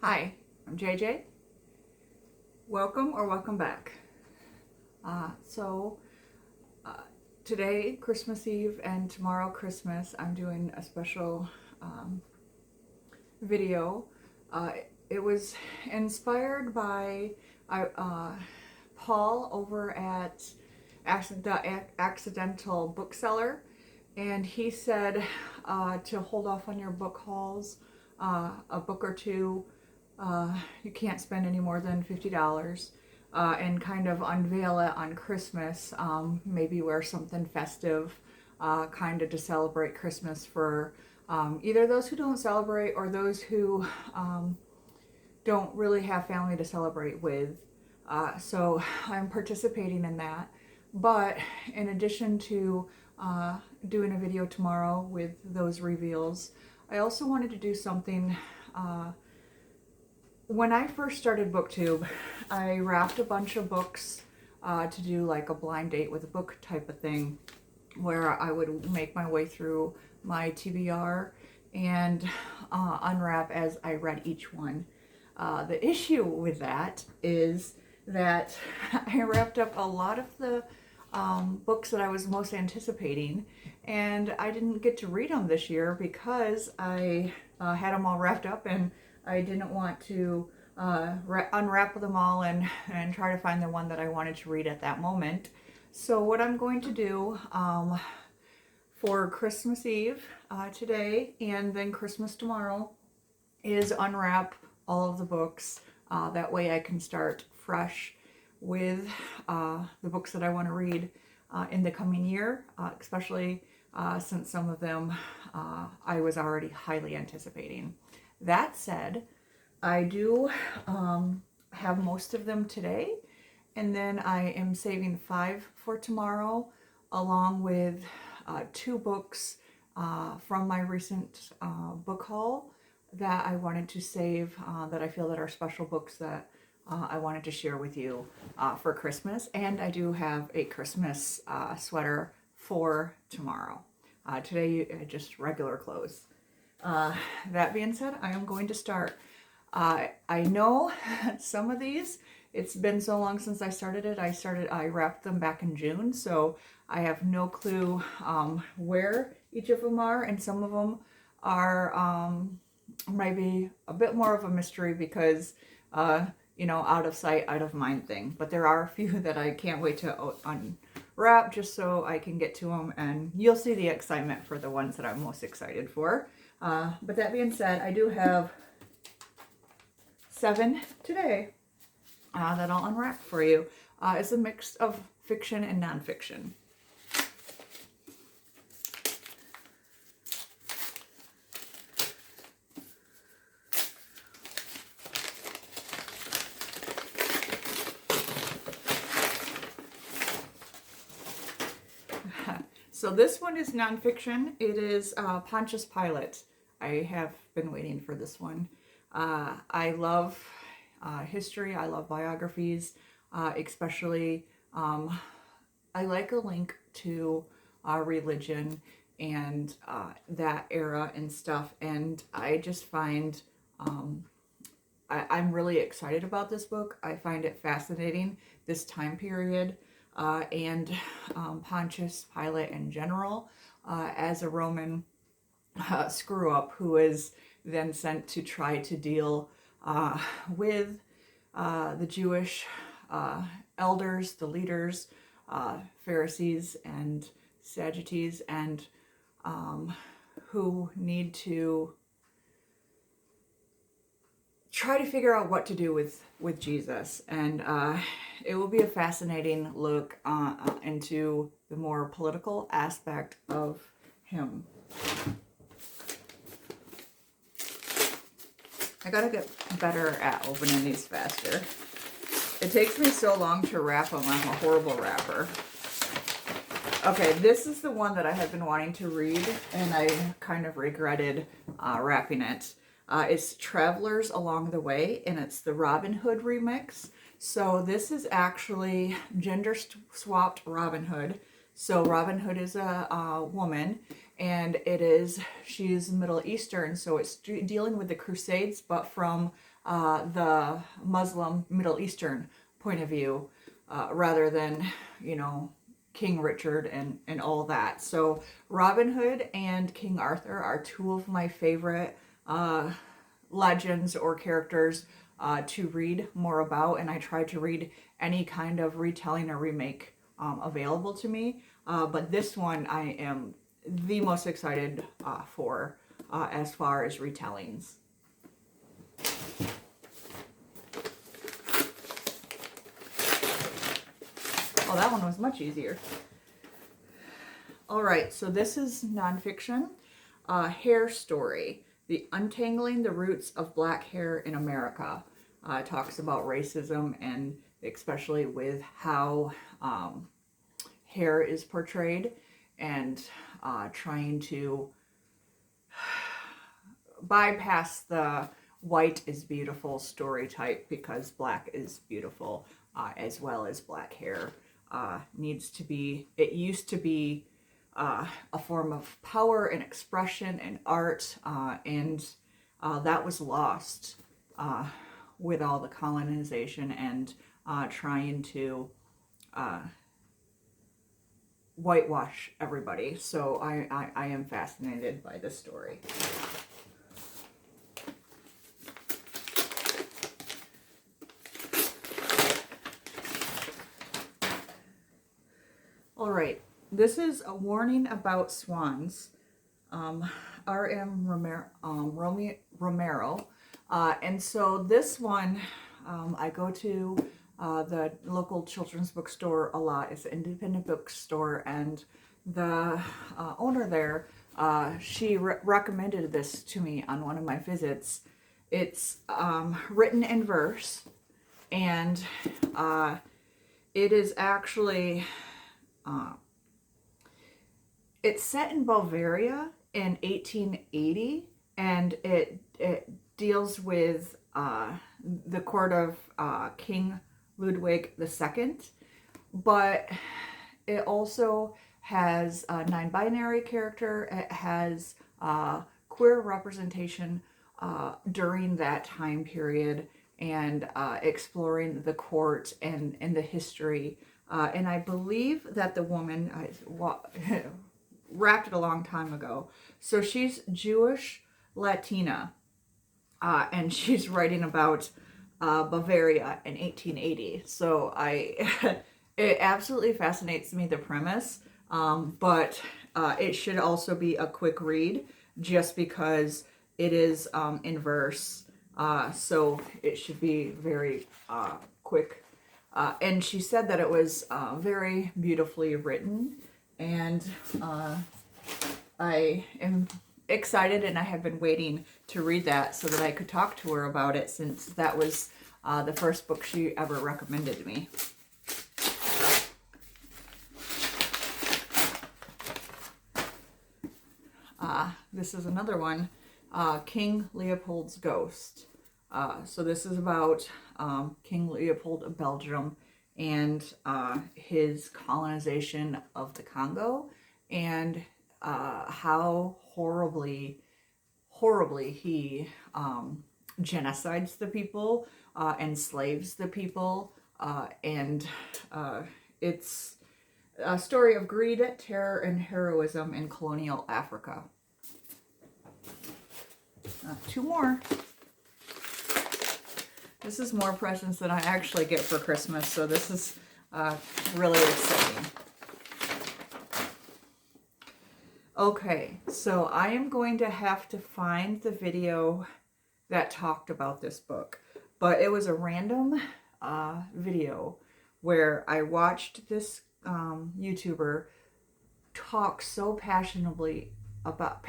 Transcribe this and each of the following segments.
Hi, I'm JJ. Welcome or welcome back. So today, Christmas Eve, and tomorrow, Christmas, I'm doing a special video. It was inspired by Paul over at the Accidental Bookseller, and he said to hold off on your book hauls a book or two. You can't spend any more than $50 and kind of unveil it on Christmas. Maybe wear something festive kind of to celebrate Christmas for either those who don't celebrate or those who don't really have family to celebrate with. So I'm participating in that. But in addition to doing a video tomorrow with those reveals, I also wanted to do something. When I first started booktube, I wrapped a bunch of books to do like a blind date with a book type of thing, where I would make my way through my TBR and unwrap as I read each one. The issue with that is that I wrapped up a lot of the books that I was most anticipating, and I didn't get to read them this year because I had them all wrapped up, and I didn't want to unwrap them all and try to find the one that I wanted to read at that moment. So what I'm going to do for Christmas Eve today and then Christmas tomorrow is unwrap all of the books. That way I can start fresh with the books that I want to read in the coming year, especially since some of them I was already highly anticipating. That said, I do have most of them today, and then I am saving 5 for tomorrow, along with 2 books from my recent book haul that I wanted to save, that I feel that are special books that I wanted to share with you for Christmas. And I do have a Christmas sweater for tomorrow. Today, just regular clothes. That being said, I am going to start. I know some of these, it's been so long since I started it. I wrapped them back in June, so I have no clue where each of them are, and some of them are maybe a bit more of a mystery because, you know, out of sight, out of mind thing. But there are a few that I can't wait to unwrap just so I can get to them, and you'll see the excitement for the ones that I'm most excited for. But that being said, I do have 7 today that I'll unwrap for you. It's a mix of fiction and nonfiction. So this one is nonfiction. It is Pontius Pilate. I have been waiting for this one. I love history. I love biographies, especially I like a link to religion and that era and stuff. And I just find I'm really excited about this book. I find it fascinating, this time period, and Pontius Pilate in general, as a Roman screw up who is then sent to try to deal with the Jewish elders, the leaders, Pharisees and Sadducees, and who need to try to figure out what to do with Jesus. And it will be a fascinating look into the more political aspect of him. I gotta get better at opening these faster. It takes me so long to wrap them. I'm a horrible wrapper. Okay, this is the one that I have been wanting to read, and I kind of regretted wrapping it. It's Travelers Along the Way, and it's the Robin Hood remix. So this is actually gender-swapped Robin Hood. So Robin Hood is a woman, and she's Middle Eastern, so it's dealing with the Crusades, but from the Muslim Middle Eastern point of view, rather than, you know, King Richard and all that. So Robin Hood and King Arthur are two of my favorite legends or characters to read more about, and I try to read any kind of retelling or remake available to me. But this one I am the most excited for as far as retellings. Oh, that one was much easier. All right, so this is nonfiction. Hair Story, The Untangling the Roots of Black Hair in America. It talks about racism and especially with how hair is portrayed, and trying to bypass the white is beautiful story type, because black is beautiful, as well as black hair needs to be, it used to be a form of power and expression and art, and that was lost with all the colonization and trying to whitewash everybody. So I am fascinated by this story. All right, this is A Warning About Swans, R.M. Romero. And so this one, I go to the local children's bookstore a lot. It's an independent bookstore, and the owner there, she recommended this to me on one of my visits. It's written in verse, and it is actually... it's set in Bavaria in 1880, and it deals with the court of King Ludwig II, but it also has a non-binary character. It has queer representation during that time period, and exploring the court and the history. And I believe that the woman wrapped it a long time ago. So she's Jewish Latina, and she's writing about Bavaria in 1880. So it absolutely fascinates me, the premise, but it should also be a quick read, just because it is in verse. So it should be very quick. And she said that it was very beautifully written, and I am excited, and I have been waiting to read that so that I could talk to her about it, since that was the first book she ever recommended to me. This is another one, King Leopold's Ghost. So this is about King Leopold of Belgium and his colonization of the Congo, and how horribly he genocides the people, enslaves the people, and it's a story of greed, terror, and heroism in colonial Africa. Two more. This is more presents than I actually get for Christmas, so this is really exciting. Okay, so I am going to have to find the video that talked about this book, but it was a random video where I watched this YouTuber talk so passionately about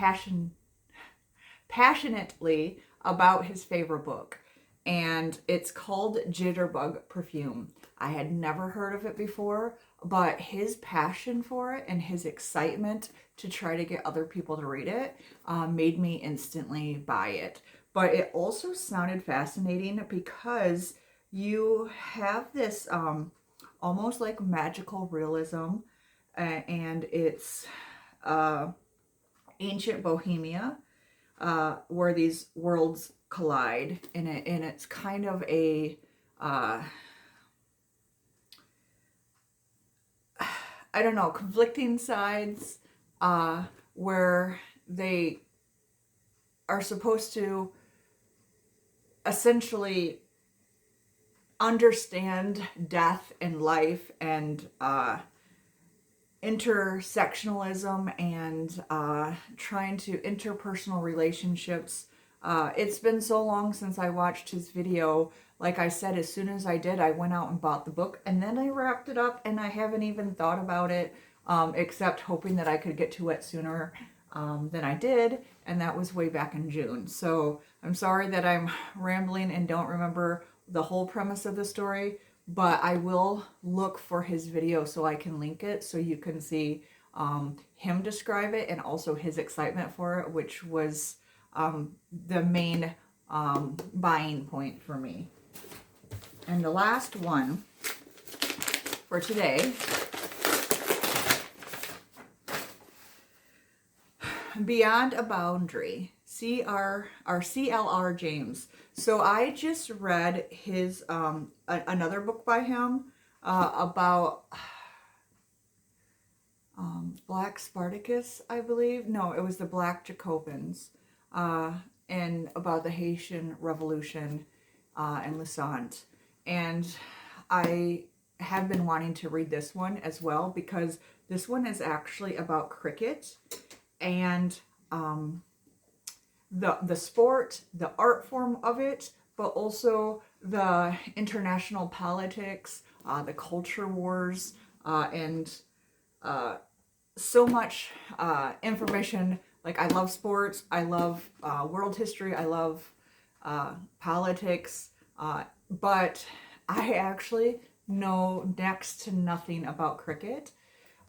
his favorite book. And it's called Jitterbug Perfume. I had never heard of it before, but his passion for it and his excitement to try to get other people to read it made me instantly buy it. But it also sounded fascinating because you have this almost like magical realism, and it's ancient Bohemia, where these worlds collide, and it's kind of a I don't know, conflicting sides, where they are supposed to essentially understand death and life and intersectionalism and trying to interpersonal relationships. It's been so long since I watched his video. Like I said, as soon as I did, I went out and bought the book, and then I wrapped it up, and I haven't even thought about it, except hoping that I could get to it sooner than I did, and that was way back in June. So I'm sorry that I'm rambling and don't remember the whole premise of the story, but I will look for his video so I can link it so you can see him describe it, and also his excitement for it, which was the main buying point for me. And the last one for today, Beyond a Boundary, C.L.R. James. So I just read his another book by him about Black Spartacus, I believe. No, it was the Black Jacobins, and about the Haitian Revolution and Lausanne. And I have been wanting to read this one as well, because this one is actually about cricket and the sport, the art form of it, but also the international politics, the culture wars, and so much information. Like, I love sports, I love world history, I love politics, but I actually know next to nothing about cricket.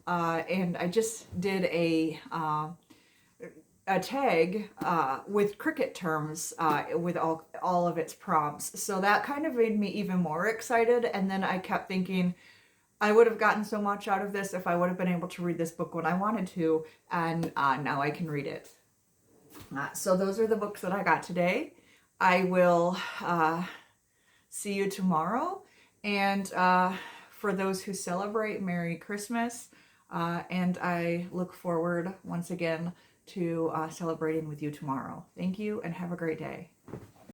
And I just did a tag with cricket terms with all of its prompts. So that kind of made me even more excited. And then I kept thinking, I would have gotten so much out of this if I would have been able to read this book when I wanted to. And now I can read it. So those are the books that I got today. I will see you tomorrow. And for those who celebrate, Merry Christmas. And I look forward once again to celebrating with you tomorrow. Thank you and have a great day.